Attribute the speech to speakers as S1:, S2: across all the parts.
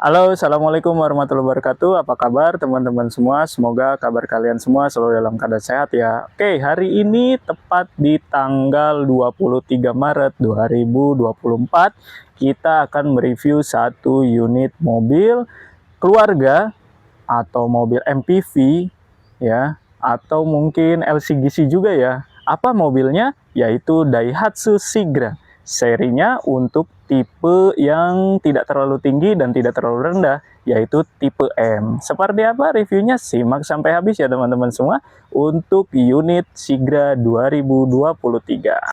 S1: Halo, Assalamualaikum warahmatullahi wabarakatuh. Apa kabar teman-teman semua? Semoga kabar kalian semua selalu dalam keadaan sehat ya. Oke, hari ini tepat di tanggal 23 Maret 2024, kita akan mereview satu unit mobil keluarga atau mobil MPV ya, atau mungkin LCGC juga ya. Apa mobilnya? Yaitu Daihatsu Sigra. Serinya untuk tipe yang tidak terlalu tinggi dan tidak terlalu rendah, yaitu tipe M. Seperti apa reviewnya? Simak sampai habis ya teman-teman semua untuk unit Sigra 2023.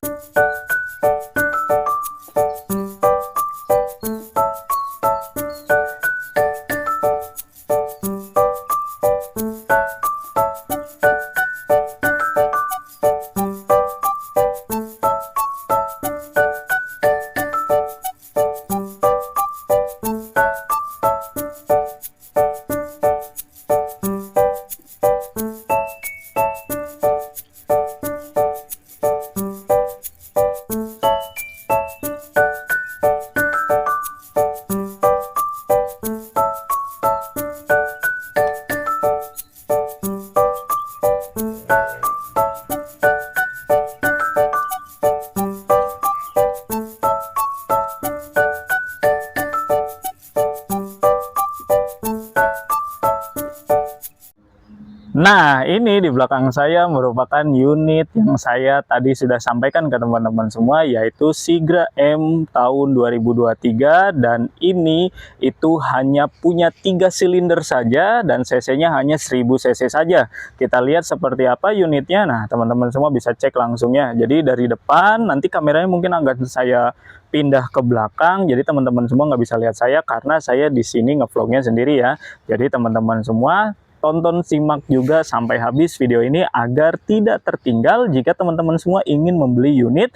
S1: Nah, ini di belakang saya merupakan unit yang saya tadi sudah sampaikan ke teman-teman semua, yaitu Sigra M tahun 2023, dan ini itu hanya punya 3 silinder saja dan cc-nya hanya 1000 cc saja. Kita lihat seperti apa unitnya. Nah, teman-teman semua bisa cek langsung ya. Jadi dari depan, nanti kameranya mungkin agak saya pindah ke belakang, jadi teman-teman semua nggak bisa lihat saya karena saya di sini ngevlognya sendiri ya. Jadi teman-teman semua tonton, simak juga sampai habis video ini agar tidak tertinggal jika teman-teman semua ingin membeli unit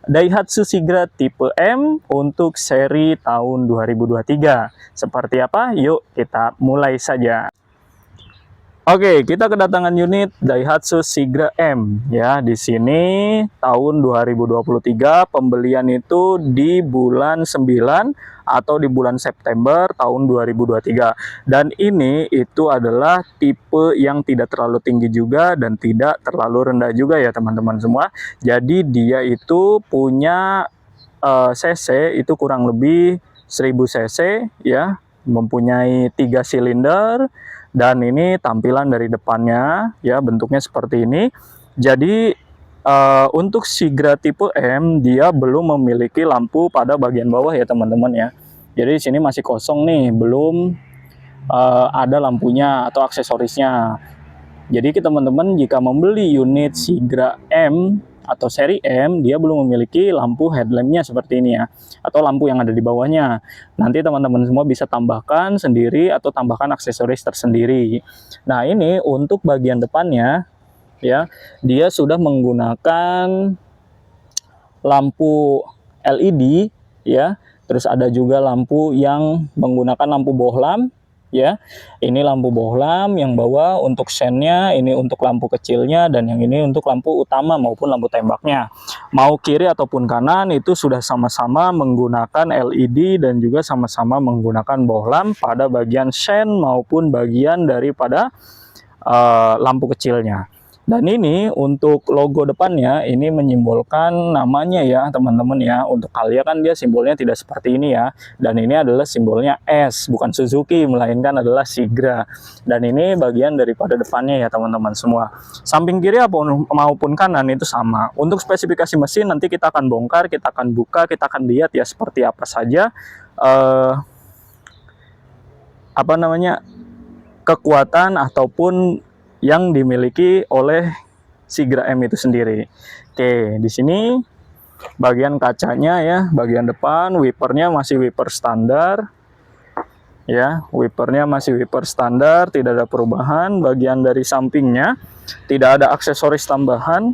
S1: Daihatsu Sigra tipe M untuk seri tahun 2023. Seperti apa? Yuk kita mulai saja. Oke, kita kedatangan unit Daihatsu Sigra M ya. Di sini tahun 2023, pembelian itu di bulan 9 atau di bulan September tahun 2023. Dan ini itu adalah tipe yang tidak terlalu tinggi juga dan tidak terlalu rendah juga ya teman-teman semua. Jadi dia itu punya cc itu kurang lebih 1000 cc ya, mempunyai 3 silinder. Dan ini tampilan dari depannya ya, bentuknya seperti ini. Jadi untuk Sigra tipe M dia belum memiliki lampu pada bagian bawah ya teman-teman ya. Jadi di sini masih kosong nih, belum ada lampunya atau aksesorisnya. Jadi teman-teman jika membeli unit Sigra M atau seri M, dia belum memiliki lampu headlampnya seperti ini ya, atau lampu yang ada di bawahnya. Nanti teman-teman semua bisa tambahkan sendiri atau tambahkan aksesoris tersendiri. Nah, ini untuk bagian depannya ya, dia sudah menggunakan lampu LED ya. Terus ada juga lampu yang menggunakan lampu bohlam ya. Ini lampu bohlam yang bawah untuk sennya, ini untuk lampu kecilnya, dan yang ini untuk lampu utama maupun lampu tembaknya. Mau kiri ataupun kanan itu sudah sama-sama menggunakan LED dan juga sama-sama menggunakan bohlam pada bagian sen maupun bagian daripada lampu kecilnya. Dan ini untuk logo depannya ini menyimbolkan namanya ya teman-teman ya. Untuk Calya kan dia simbolnya tidak seperti ini ya. Dan ini adalah simbolnya S, bukan Suzuki, melainkan adalah Sigra. Dan ini bagian daripada depannya ya teman-teman semua. Samping kiri maupun kanan itu sama. Untuk spesifikasi mesin nanti kita akan bongkar, kita akan buka, kita akan lihat ya seperti apa saja kekuatan ataupun yang dimiliki oleh Sigra M itu sendiri. Oke, di sini bagian kacanya ya, bagian depan wipernya masih wiper standar. Ya, wipernya masih wiper standar, tidak ada perubahan. Bagian dari sampingnya tidak ada aksesoris tambahan.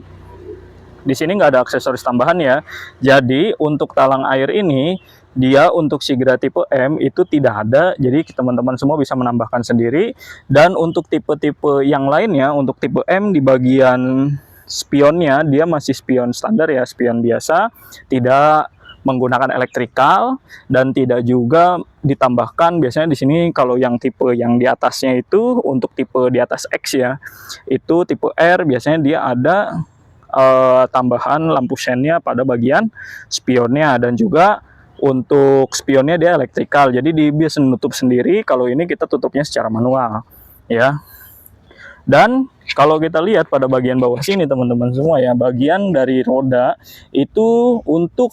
S1: Di sini nggak ada aksesoris tambahan ya. Jadi untuk talang air ini dia untuk Sigra tipe M itu tidak ada, jadi teman-teman semua bisa menambahkan sendiri. Dan untuk tipe-tipe yang lainnya, untuk tipe M di bagian spionnya dia masih spion standar ya, spion biasa, tidak menggunakan elektrikal, dan tidak juga ditambahkan. Biasanya di sini kalau yang tipe yang di atasnya itu untuk tipe di atas X ya, itu tipe R, biasanya dia ada tambahan lampu sennya pada bagian spionnya, dan juga untuk spionnya dia elektrikal, jadi dia bisa menutup sendiri. Kalau ini kita tutupnya secara manual ya. Dan kalau kita lihat pada bagian bawah sini teman-teman semua ya, bagian dari roda itu untuk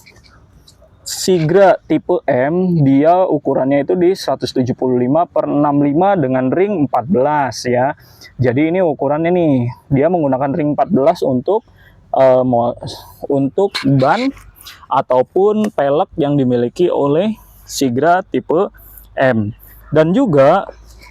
S1: Sigra tipe M, dia ukurannya itu di 175/65 dengan ring 14 ya. Jadi ini ukurannya nih, dia menggunakan ring 14 untuk ban ataupun pelek yang dimiliki oleh Sigra tipe M. Dan juga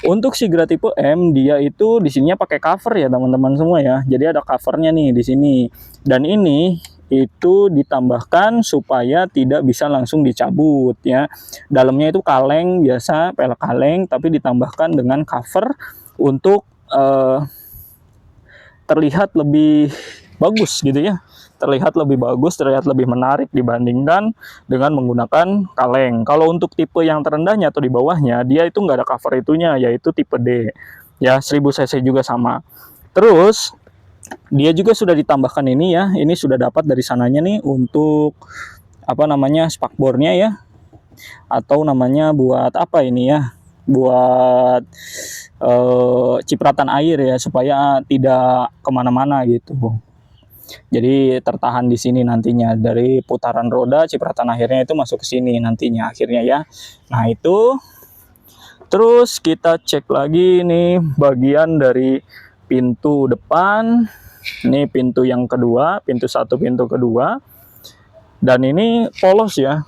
S1: untuk Sigra tipe M, dia itu di sininya pakai cover ya teman-teman semua ya. Jadi ada covernya nih di sini. Dan ini itu ditambahkan supaya tidak bisa langsung dicabut ya. Dalamnya itu kaleng biasa, pelek kaleng, tapi ditambahkan dengan cover untuk terlihat lebih bagus gitu ya. Terlihat lebih bagus, terlihat lebih menarik dibandingkan dengan menggunakan kaleng. Kalau untuk tipe yang terendahnya atau di bawahnya, dia itu nggak ada cover itunya, yaitu tipe D ya, 1000 cc juga sama. Terus dia juga sudah ditambahkan ini ya, ini sudah dapat dari sananya nih untuk apa namanya, spakbornya ya, atau namanya buat apa ini ya, buat cipratan air ya, supaya tidak kemana-mana gitu. Jadi tertahan di sini nantinya, dari putaran roda cipratan akhirnya itu masuk ke sini nantinya akhirnya ya. Nah itu, terus kita cek lagi nih bagian dari pintu depan. Ini pintu yang kedua, pintu satu, pintu kedua, dan ini polos ya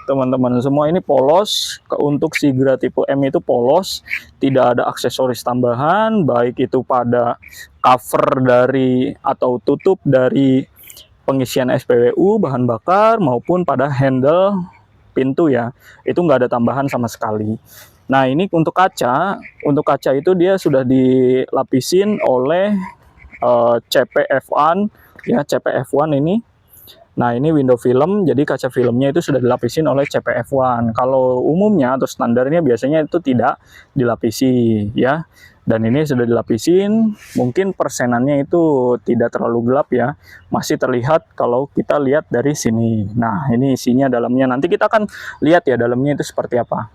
S1: teman-teman semua. Ini polos, untuk Sigra tipe M itu polos, tidak ada aksesoris tambahan, baik itu pada cover dari atau tutup dari pengisian SPBU bahan bakar maupun pada handle pintu ya, itu nggak ada tambahan sama sekali. Nah ini untuk kaca itu dia sudah dilapisin oleh CPF1 ya, CPF1 ini. Nah ini window film, jadi kaca filmnya itu sudah dilapisin oleh CPF1. Kalau umumnya atau standarnya biasanya itu tidak dilapisi ya. Dan ini sudah dilapisin, mungkin persenannya itu tidak terlalu gelap ya. Masih terlihat kalau kita lihat dari sini. Nah ini isinya dalamnya, nanti kita akan lihat ya dalamnya itu seperti apa.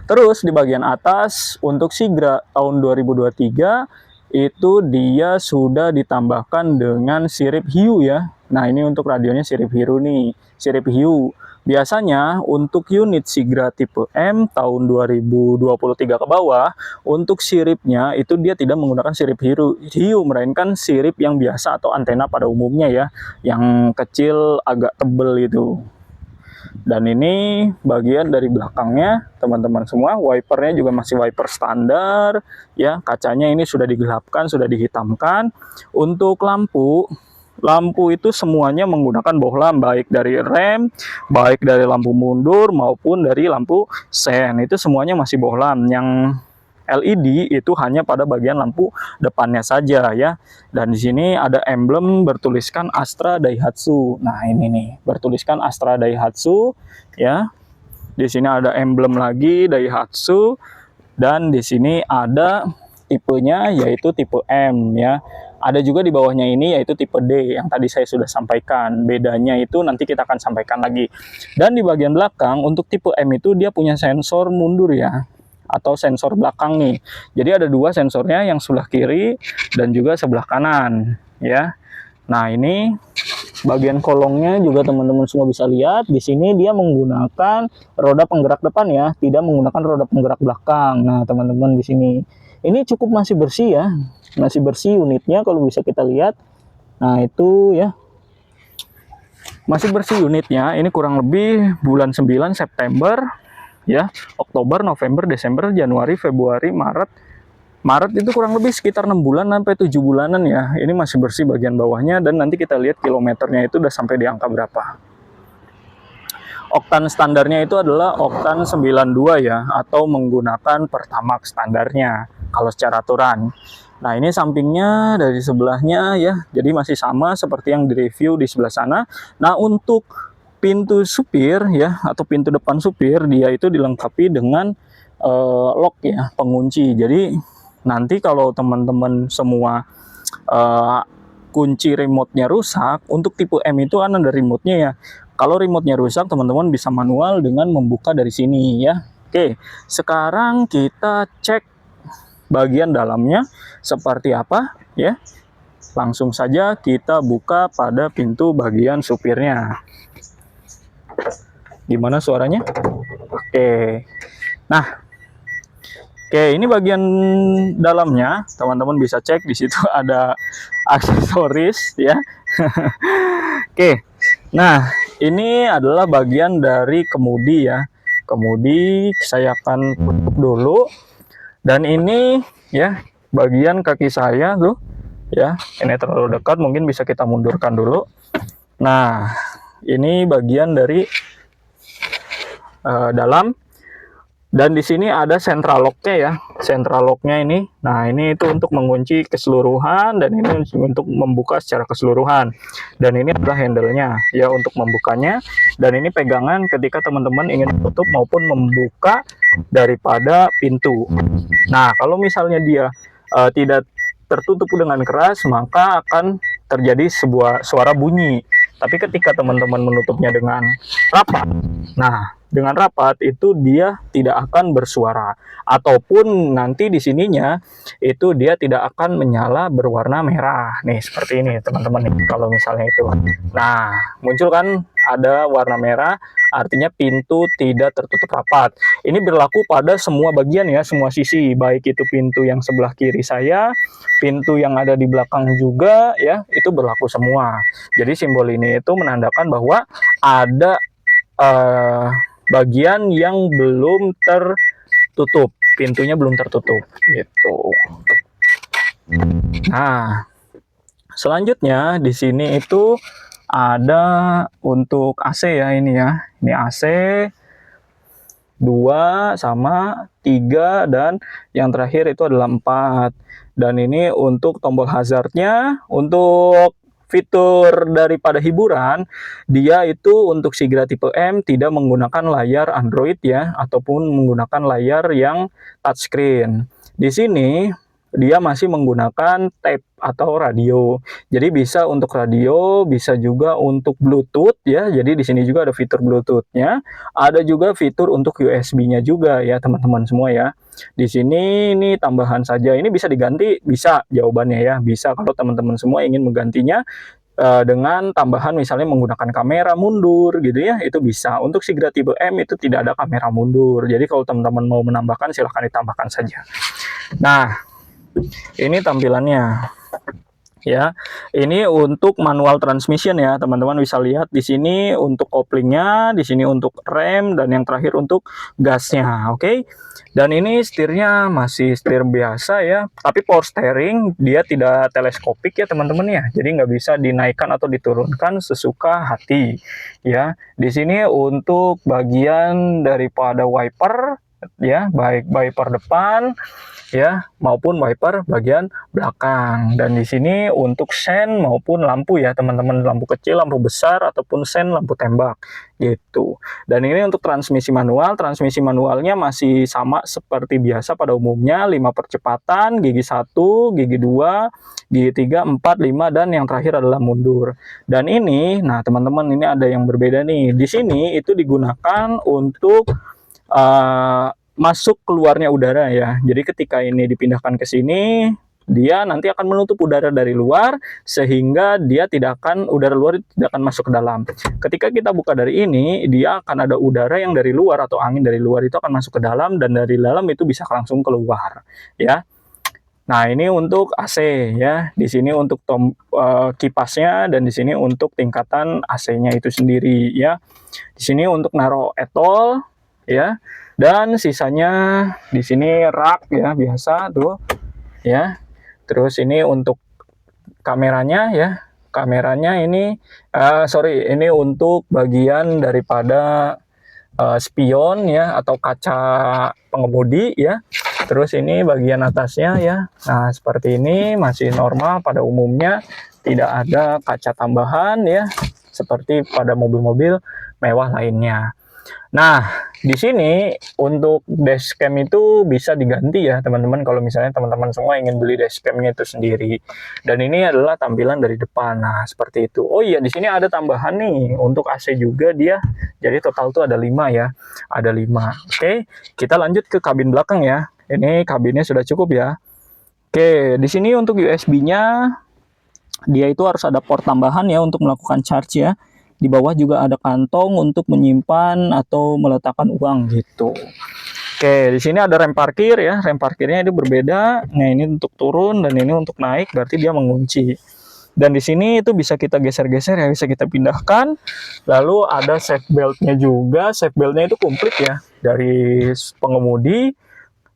S1: Terus di bagian atas untuk Sigra tahun 2023 itu dia sudah ditambahkan dengan sirip hiu ya. Nah ini untuk radionya sirip hiu nih, sirip hiu. Biasanya untuk unit Sigra tipe M tahun 2023 ke bawah, untuk siripnya itu dia tidak menggunakan sirip hiu, melainkan sirip yang biasa atau antena pada umumnya ya, yang kecil agak tebel itu. Dan ini bagian dari belakangnya teman-teman semua, wipernya juga masih wiper standar ya, kacanya ini sudah digelapkan, sudah dihitamkan. Untuk lampu itu semuanya menggunakan bohlam, baik dari rem, baik dari lampu mundur maupun dari lampu sen, itu semuanya masih bohlam. Yang LED itu hanya pada bagian lampu depannya saja ya. Dan di sini ada emblem bertuliskan Astra Daihatsu. Nah ini nih bertuliskan Astra Daihatsu ya. Di sini ada emblem lagi Daihatsu, dan di sini ada tipenya yaitu tipe M ya. Ada juga di bawahnya ini yaitu tipe D yang tadi saya sudah sampaikan. Bedanya itu nanti kita akan sampaikan lagi. Dan di bagian belakang untuk tipe M itu dia punya sensor mundur ya, atau sensor belakang nih. Jadi ada dua sensornya, yang sebelah kiri dan juga sebelah kanan ya. Nah ini bagian kolongnya juga teman-teman semua bisa lihat. Di sini dia menggunakan roda penggerak depan ya, tidak menggunakan roda penggerak belakang. Nah teman-teman di sini ini cukup masih bersih ya, masih bersih unitnya kalau bisa kita lihat. Nah itu ya, masih bersih unitnya. Ini kurang lebih bulan 9 September ya, Oktober, November, Desember, Januari, Februari, Maret itu kurang lebih sekitar 6 bulan sampai 7 bulanan ya. Ini masih bersih bagian bawahnya, dan nanti kita lihat kilometernya itu udah sampai di angka berapa. Oktan standarnya itu adalah oktan 92 ya, atau menggunakan Pertamax standarnya kalau secara aturan. Nah ini sampingnya dari sebelahnya ya, jadi masih sama seperti yang direview di sebelah sana. Nah untuk pintu supir ya, atau pintu depan supir, dia itu dilengkapi dengan lock ya, pengunci. Jadi nanti kalau teman-teman semua kunci remote-nya rusak, untuk tipe M itu kan ada remote-nya ya. Kalau remote-nya rusak, teman-teman bisa manual dengan membuka dari sini ya. Oke, sekarang kita cek bagian dalamnya seperti apa ya. Langsung saja kita buka pada pintu bagian supirnya. Gimana suaranya? Oke. Nah, oke, ini bagian dalamnya. Teman-teman bisa cek di situ ada aksesoris ya. Oke. Nah, ini adalah bagian dari kemudi ya. Kemudi saya akan tutup dulu. Dan ini ya, bagian kaki saya tuh ya. Ini terlalu dekat, mungkin bisa kita mundurkan dulu. Nah, ini bagian dari dalam. Dan di sini ada central lock-nya ya. Central lock-nya ini. Nah, ini itu untuk mengunci keseluruhan dan ini untuk membuka secara keseluruhan. Dan ini adalah handle-nya ya untuk membukanya. Dan ini pegangan ketika teman-teman ingin tutup maupun membuka daripada pintu. Nah, kalau misalnya dia tidak tertutup dengan keras, maka akan terjadi sebuah suara bunyi. Tapi ketika teman-teman menutupnya dengan rapat, nah dengan rapat itu dia tidak akan bersuara, ataupun nanti di sininya itu dia tidak akan menyala berwarna merah. Nih seperti ini teman-teman nih, kalau misalnya itu. Nah, muncul kan ada warna merah, artinya pintu tidak tertutup rapat. Ini berlaku pada semua bagian ya, semua sisi, baik itu pintu yang sebelah kiri saya, pintu yang ada di belakang juga ya, itu berlaku semua. Jadi simbol ini itu menandakan bahwa ada bagian yang belum tertutup, pintunya belum tertutup gitu. Nah, selanjutnya di sini itu ada untuk AC ya, ini ya. Ini AC 2 sama 3 dan yang terakhir itu adalah 4. Dan ini untuk tombol hazardnya. Untuk fitur daripada hiburan, dia itu untuk Sigra tipe M tidak menggunakan layar Android ya, ataupun menggunakan layar yang touchscreen. Di sini dia masih menggunakan tape atau radio. Jadi bisa untuk radio, bisa juga untuk Bluetooth ya. Jadi di sini juga ada fitur Bluetooth-nya. Ada juga fitur untuk USB-nya juga ya, teman-teman semua ya. Di sini ini tambahan saja. Ini bisa diganti, bisa jawabannya ya. Bisa kalau teman-teman semua ingin menggantinya dengan tambahan misalnya menggunakan kamera mundur gitu ya, itu bisa. Untuk Sigra tipe M itu tidak ada kamera mundur. Jadi kalau teman-teman mau menambahkan silahkan ditambahkan saja. Nah, ini tampilannya ya. Ini untuk manual transmission ya, teman-teman bisa lihat di sini untuk koplingnya, di sini untuk rem, dan yang terakhir untuk gasnya. Oke. Dan ini setirnya masih setir biasa ya, tapi power steering dia tidak teleskopik ya teman-teman ya. Jadi nggak bisa dinaikkan atau diturunkan sesuka hati ya. Di sini untuk bagian daripada wiper ya, baik wiper depan ya maupun wiper bagian belakang. Dan di sini untuk sen maupun lampu ya teman-teman, lampu kecil, lampu besar, ataupun sen lampu tembak gitu. Dan ini untuk transmisi manual. Transmisi manualnya masih sama seperti biasa pada umumnya, 5 percepatan, gigi 1, gigi 2, gigi 3, 4, 5, dan yang terakhir adalah mundur. Dan ini, nah teman-teman, ini ada yang berbeda nih. Di sini itu digunakan untuk masuk keluarnya udara ya. Jadi ketika ini dipindahkan ke sini, dia nanti akan menutup udara dari luar sehingga dia tidak akan, udara luar tidak akan masuk ke dalam. Ketika kita buka dari ini, dia akan ada udara yang dari luar atau angin dari luar itu akan masuk ke dalam, dan dari dalam itu bisa langsung keluar ya. Nah, ini untuk AC ya. Di sini untuk kipasnya, dan di sini untuk tingkatan AC-nya itu sendiri ya. Di sini untuk naruh etol ya. Dan sisanya di sini rak ya, biasa tuh ya. Terus ini untuk kameranya ya. Kameranya ini ini untuk bagian daripada spion ya, atau kaca pengemudi ya. Terus ini bagian atasnya ya. Nah, seperti ini masih normal pada umumnya, tidak ada kaca tambahan ya, seperti pada mobil-mobil mewah lainnya. Nah, di sini untuk dashcam itu bisa diganti ya teman-teman, kalau misalnya teman-teman semua ingin beli dashcamnya itu sendiri. Dan ini adalah tampilan dari depan. Nah, seperti itu. Oh iya, di sini ada tambahan nih untuk AC juga dia. Jadi total tuh ada 5 ya. Ada 5. Oke, kita lanjut ke kabin belakang ya. Ini kabinnya sudah cukup ya. Oke, di sini untuk USB-nya dia itu harus ada port tambahan ya untuk melakukan charge ya. Di bawah juga ada kantong untuk menyimpan atau meletakkan uang gitu. Oke, di sini ada rem parkir ya. Rem parkirnya itu berbeda. Nah, ini untuk turun dan ini untuk naik, berarti dia mengunci. Dan di sini itu bisa kita geser-geser ya, bisa kita pindahkan. Lalu ada safety belt-nya juga. Safety belt-nya itu komplit ya. Dari pengemudi,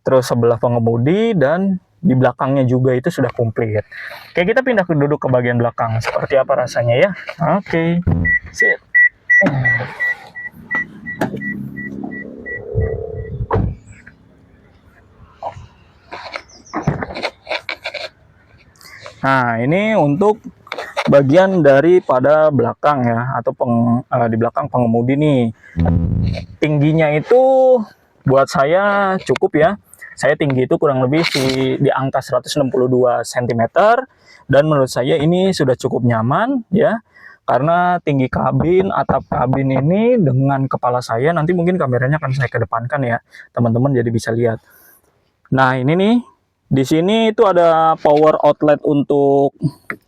S1: terus sebelah pengemudi, dan di belakangnya juga itu sudah komplit. Oke, kita pindah ke duduk ke bagian belakang. Seperti apa rasanya ya? Oke. Sip. Nah, ini untuk bagian daripada belakang ya, atau di belakang pengemudi nih. Tingginya itu buat saya cukup ya. Saya tinggi itu kurang lebih di angka 162 cm, dan menurut saya ini sudah cukup nyaman ya. Karena tinggi kabin, atap kabin ini dengan kepala saya, nanti mungkin kameranya akan saya kedepankan ya, teman-teman jadi bisa lihat. Nah, ini nih, di sini itu ada power outlet untuk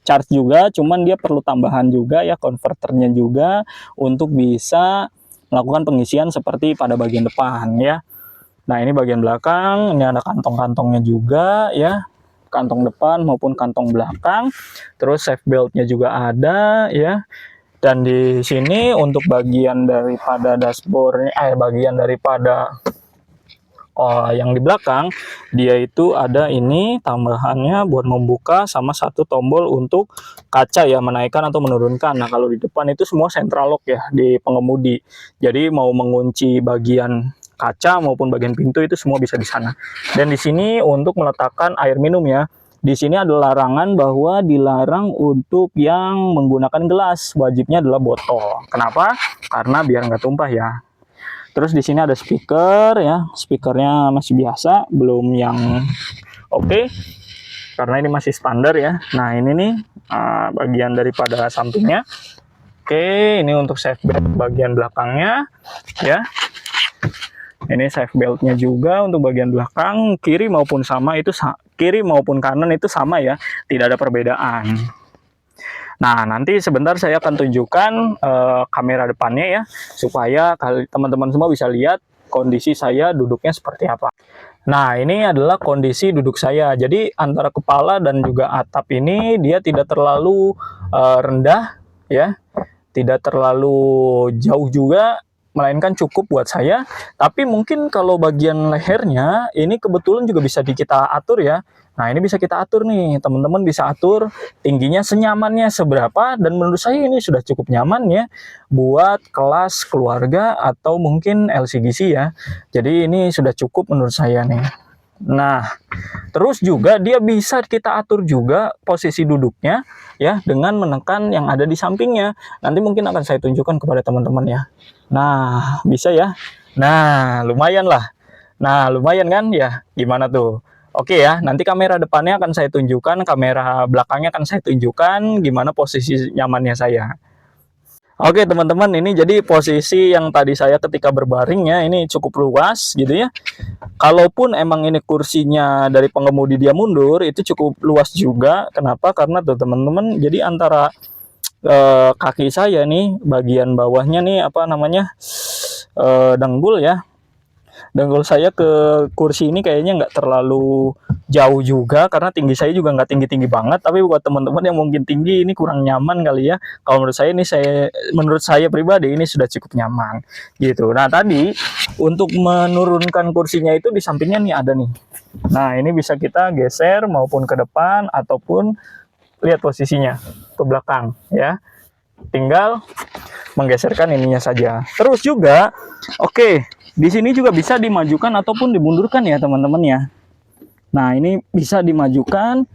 S1: charge juga, cuman dia perlu tambahan juga ya, konverternya juga untuk bisa melakukan pengisian seperti pada bagian depan ya. Nah, ini bagian belakang, ini ada kantong-kantongnya juga ya, kantong depan maupun kantong belakang. Terus safety belt-nya juga ada ya. Dan di sini untuk bagian daripada dashboard, bagian daripada yang di belakang, dia itu ada ini tambahannya buat membuka, sama satu tombol untuk kaca ya, menaikkan atau menurunkan. Nah, kalau di depan itu semua central lock ya di pengemudi. Jadi mau mengunci bagian kaca maupun bagian pintu itu semua bisa di sana. Dan di sini untuk meletakkan air minum ya. Di sini ada larangan bahwa dilarang untuk yang menggunakan gelas, wajibnya adalah botol. Kenapa? Karena biar nggak tumpah ya. Terus di sini ada speaker ya, speakernya masih biasa, belum yang oke, karena ini masih standar ya. Nah, ini nih bagian daripada sampingnya. Oke, ini untuk safety belt bagian belakangnya ya. Ini safety beltnya juga untuk bagian belakang, kiri maupun kiri maupun kanan itu sama ya, tidak ada perbedaan. Nah, nanti sebentar saya akan tunjukkan kamera depannya ya, supaya teman-teman semua bisa lihat kondisi saya duduknya seperti apa. Nah, ini adalah kondisi duduk saya. Jadi antara kepala dan juga atap ini dia tidak terlalu rendah ya, tidak terlalu jauh juga, melainkan cukup buat saya. Tapi mungkin kalau bagian lehernya ini kebetulan juga bisa kita atur ya. Nah, ini bisa kita atur nih, teman-teman bisa atur tingginya senyamannya seberapa, dan menurut saya ini sudah cukup nyaman ya buat kelas keluarga atau mungkin LCGC ya. Jadi ini sudah cukup menurut saya nih. Nah, terus juga dia bisa kita atur juga posisi duduknya ya, dengan menekan yang ada di sampingnya. Nanti mungkin akan saya tunjukkan kepada teman-teman ya. Nah, bisa ya. Nah, lumayan lah. Nah, lumayan kan ya. Gimana tuh? Oke ya, nanti kamera depannya akan saya tunjukkan, kamera belakangnya akan saya tunjukkan gimana posisi nyamannya saya. Oke teman-teman, ini jadi posisi yang tadi saya ketika berbaring ya, ini cukup luas gitu ya. Kalaupun emang ini kursinya dari pengemudi dia mundur, itu cukup luas juga. Kenapa? Karena tuh teman-teman, jadi antara kaki saya nih, bagian bawahnya nih apa namanya, dengkul ya. Dengkul saya ke kursi ini kayaknya nggak terlalu jauh juga, karena tinggi saya juga nggak tinggi-tinggi banget. Tapi buat teman-teman yang mungkin tinggi, ini kurang nyaman kali ya. Kalau menurut saya pribadi ini sudah cukup nyaman gitu. Nah, tadi untuk menurunkan kursinya itu di sampingnya nih ada nih. Nah, ini bisa kita geser maupun ke depan ataupun lihat posisinya ke belakang ya. Tinggal menggeserkan ininya saja. Terus juga di sini juga bisa dimajukan ataupun dimundurkan ya, teman-teman ya. Nah, ini bisa dimajukan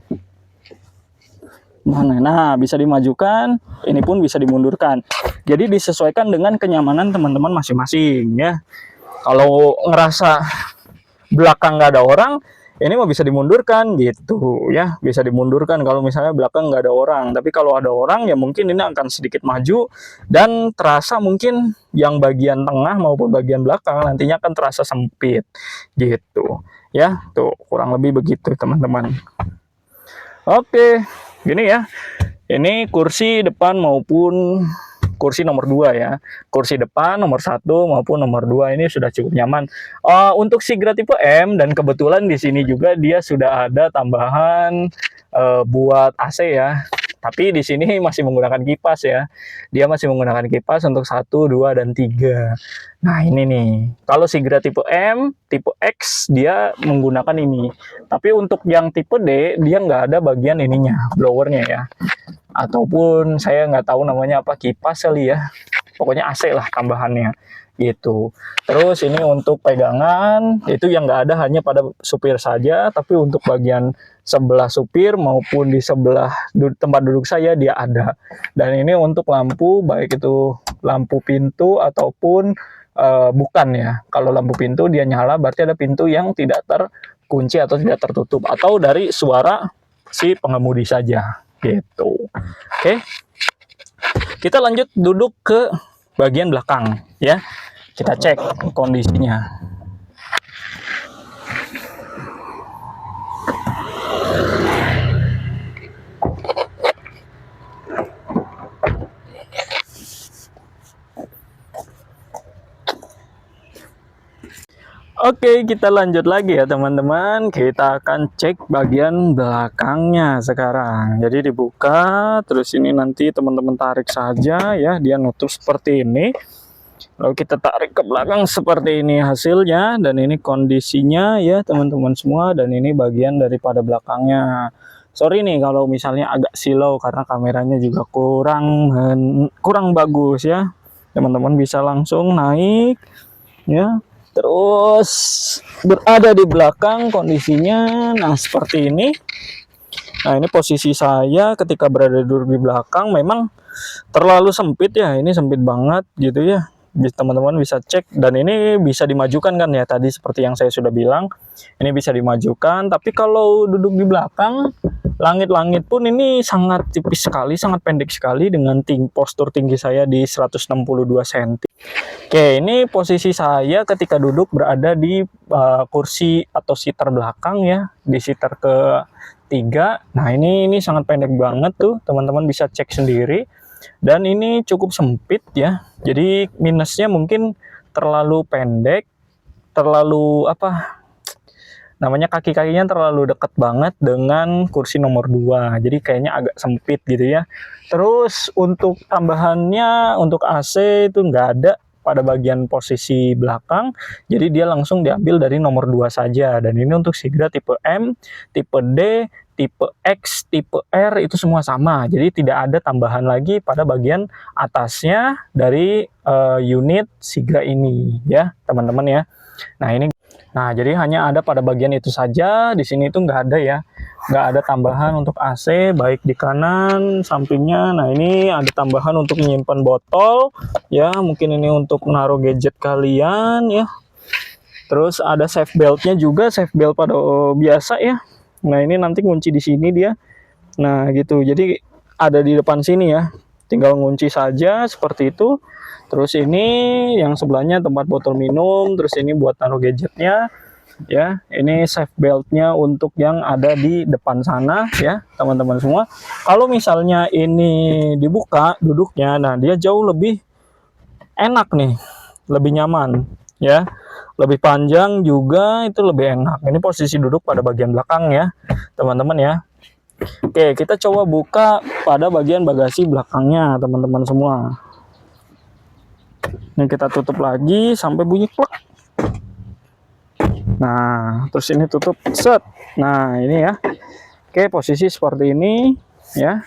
S1: Nah, bisa dimajukan, ini pun bisa dimundurkan. Jadi disesuaikan dengan kenyamanan teman-teman masing-masing ya. Kalau ngerasa belakang nggak ada orang, ini mah bisa dimundurkan gitu ya, bisa dimundurkan kalau misalnya belakang nggak ada orang. Tapi kalau ada orang ya mungkin ini akan sedikit maju dan terasa mungkin yang bagian tengah maupun bagian belakang nantinya akan terasa sempit gitu ya. Tuh kurang lebih begitu teman-teman. Oke, gini ya, ini kursi depan maupun kursi nomor 2 ya. Kursi depan nomor 1 maupun nomor 2 ini sudah cukup nyaman. Untuk Sigra tipe M, dan kebetulan di sini juga dia sudah ada tambahan buat AC ya. Tapi di sini masih menggunakan kipas ya. Dia masih menggunakan kipas untuk 1, 2, dan 3. Nah ini nih, kalau Sigra tipe M, tipe X dia menggunakan ini. Tapi untuk yang tipe D, dia nggak ada bagian ininya, blowernya ya. Ataupun saya nggak tahu namanya apa, kipas kali ya. Pokoknya AC lah tambahannya gitu. Terus ini untuk pegangan itu yang nggak ada hanya pada supir saja, tapi untuk bagian sebelah supir maupun di sebelah tempat duduk saya dia ada. Dan ini untuk lampu, baik itu lampu pintu ataupun bukan ya. Kalau lampu pintu dia nyala berarti ada pintu yang tidak terkunci atau tidak tertutup, atau dari suara si pengemudi saja gitu. Oke. Kita lanjut duduk ke bagian belakang ya. Kita cek kondisinya. Oke, kita lanjut lagi ya teman-teman. Kita akan cek bagian belakangnya sekarang. Jadi dibuka, terus ini nanti teman-teman tarik saja ya. Dia nutup seperti ini. Lalu kita tarik ke belakang seperti ini hasilnya. Dan ini kondisinya ya teman-teman semua. Dan ini bagian daripada belakangnya. Sorry nih kalau misalnya agak silau karena kameranya juga kurang bagus ya. Teman-teman bisa langsung naik ya. Terus berada di belakang kondisinya, nah seperti ini. Nah ini posisi saya ketika berada duduk di belakang memang terlalu sempit ya, ini sempit banget gitu ya. Teman-teman bisa cek, dan ini bisa dimajukan kan ya, tadi seperti yang saya sudah bilang. Ini bisa dimajukan, tapi kalau duduk di belakang, langit-langit pun ini sangat tipis sekali, sangat pendek sekali dengan postur tinggi saya di 162 cm. Oke, ini posisi saya ketika duduk berada di kursi atau seater belakang ya, di seater ke-3. Nah, ini sangat pendek banget tuh, teman-teman bisa cek sendiri. Dan ini cukup sempit ya. Jadi minusnya mungkin terlalu pendek, terlalu kaki-kakinya terlalu dekat banget dengan kursi nomor 2. Jadi kayaknya agak sempit gitu ya. Terus untuk tambahannya untuk AC itu nggak ada pada bagian posisi belakang, jadi dia langsung diambil dari nomor 2 saja. Dan ini untuk Sigra tipe M, tipe D, tipe X, tipe R itu semua sama. Jadi tidak ada tambahan lagi pada bagian atasnya dari unit Sigra ini ya teman-teman ya. Nah jadi hanya ada pada bagian itu saja. Di sini itu nggak ada ya, nggak ada tambahan untuk AC baik di kanan sampingnya. Nah ini ada tambahan untuk menyimpan botol ya, mungkin ini untuk menaruh gadget kalian ya. Terus ada safe beltnya juga, safe belt pada biasa ya. Nah ini nanti kunci di sini dia. Nah gitu, jadi ada di depan sini ya, tinggal ngunci saja seperti itu. Terus ini yang sebelahnya tempat botol minum, terus ini buat taruh gadgetnya ya. Ini safe beltnya untuk yang ada di depan sana ya teman-teman semua. Kalau misalnya ini dibuka duduknya, nah dia jauh lebih enak nih, lebih nyaman ya, lebih panjang juga, itu lebih enak. Ini posisi duduk pada bagian belakang ya teman-teman ya. Oke, kita coba buka pada bagian bagasi belakangnya teman-teman semua. Ini kita tutup lagi sampai bunyi klak. Nah, terus ini tutup set. Nah, ini ya. Oke, posisi seperti ini ya.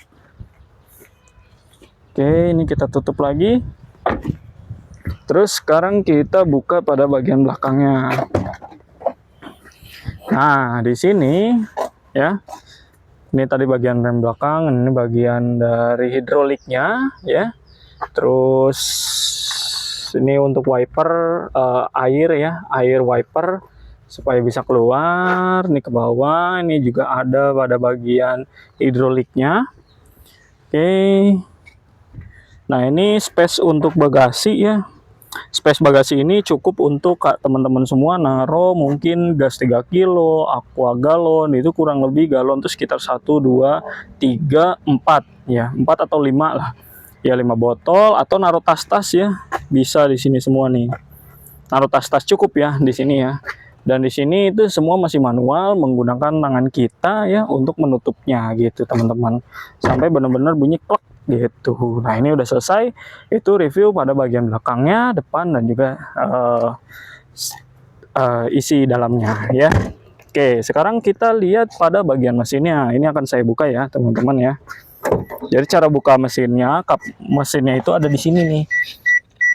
S1: Oke, ini kita tutup lagi. Terus sekarang kita buka pada bagian belakangnya. Nah, di sini ya. Ini tadi bagian rem belakang, ini bagian dari hidroliknya ya. Terus ini untuk wiper air ya, air wiper supaya bisa keluar. Ini ke bawah, ini juga ada pada bagian hidroliknya. Oke. Nah, ini space untuk bagasi ya. Space bagasi ini cukup untuk teman-teman semua naro mungkin gas 3 kilo, aqua galon, itu kurang lebih galon tuh sekitar 1, 2, 3, 4 ya, 4 atau 5 lah. Ya 5 botol atau naruh tas-tas ya. Bisa di sini semua nih. Naruh tas-tas cukup ya di sini ya. Dan di sini itu semua masih manual menggunakan tangan kita ya untuk menutupnya gitu teman-teman. Sampai benar-benar bunyi klek gitu. Nah, ini udah selesai. Itu review pada bagian belakangnya, depan, dan juga isi dalamnya ya. Oke, sekarang kita lihat pada bagian mesinnya. Ini akan saya buka ya teman-teman ya. Jadi cara buka mesinnya, kap mesinnya itu ada di sini nih.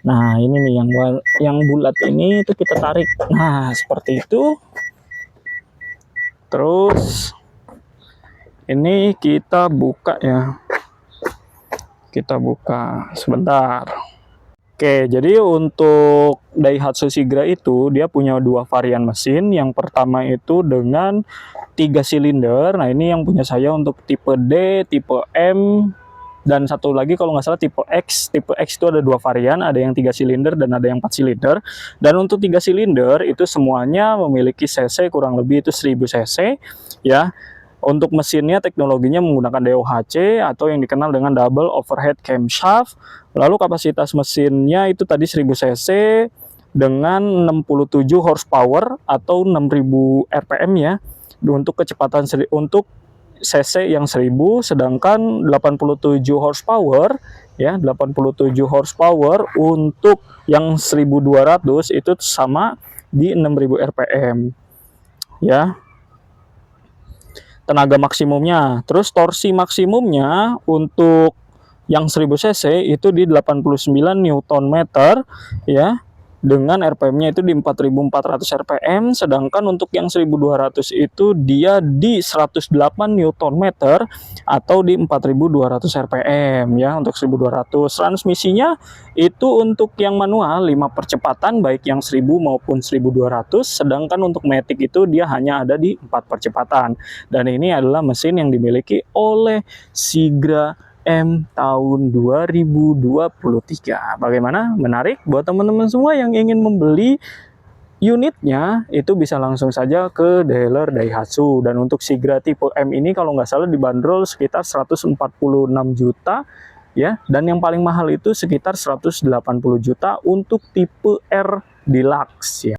S1: Nah, ini nih yang bulat ini itu kita tarik. Nah, seperti itu. Terus ini kita buka ya. Kita buka sebentar. Oke, jadi untuk Daihatsu Sigra itu dia punya 2 varian mesin. Yang pertama itu dengan 3 silinder. Nah, ini yang punya saya untuk tipe D, tipe M, dan satu lagi kalau nggak salah tipe X. Tipe X itu ada 2 varian, ada yang 3 silinder dan ada yang 4 silinder. Dan untuk 3 silinder itu semuanya memiliki cc kurang lebih itu 1000 cc ya. Untuk mesinnya teknologinya menggunakan DOHC atau yang dikenal dengan double overhead camshaft. Lalu kapasitas mesinnya itu tadi 1000 cc dengan 67 horsepower atau 6000 rpm ya. Untuk kecepatan untuk cc yang 1000, sedangkan 87 horsepower ya, 87 horsepower untuk yang 1200 itu sama di 6000 rpm ya. Tenaga maksimumnya, terus torsi maksimumnya untuk yang 1000 cc itu di 89 Nm ya, dengan RPM-nya itu di 4400 rpm, sedangkan untuk yang 1200 itu dia di 108 Nm atau di 4200 rpm ya untuk 1200. Transmisinya itu untuk yang manual 5 percepatan baik yang 1000 maupun 1200, sedangkan untuk matic itu dia hanya ada di 4 percepatan. Dan ini adalah mesin yang dimiliki oleh Sigra M tahun 2023. Bagaimana? Menarik buat teman-teman semua yang ingin membeli unitnya, itu bisa langsung saja ke dealer Daihatsu. Dan untuk Sigra tipe M ini kalau nggak salah dibanderol sekitar 146 juta ya, dan yang paling mahal itu sekitar 180 juta untuk tipe R Deluxe ya.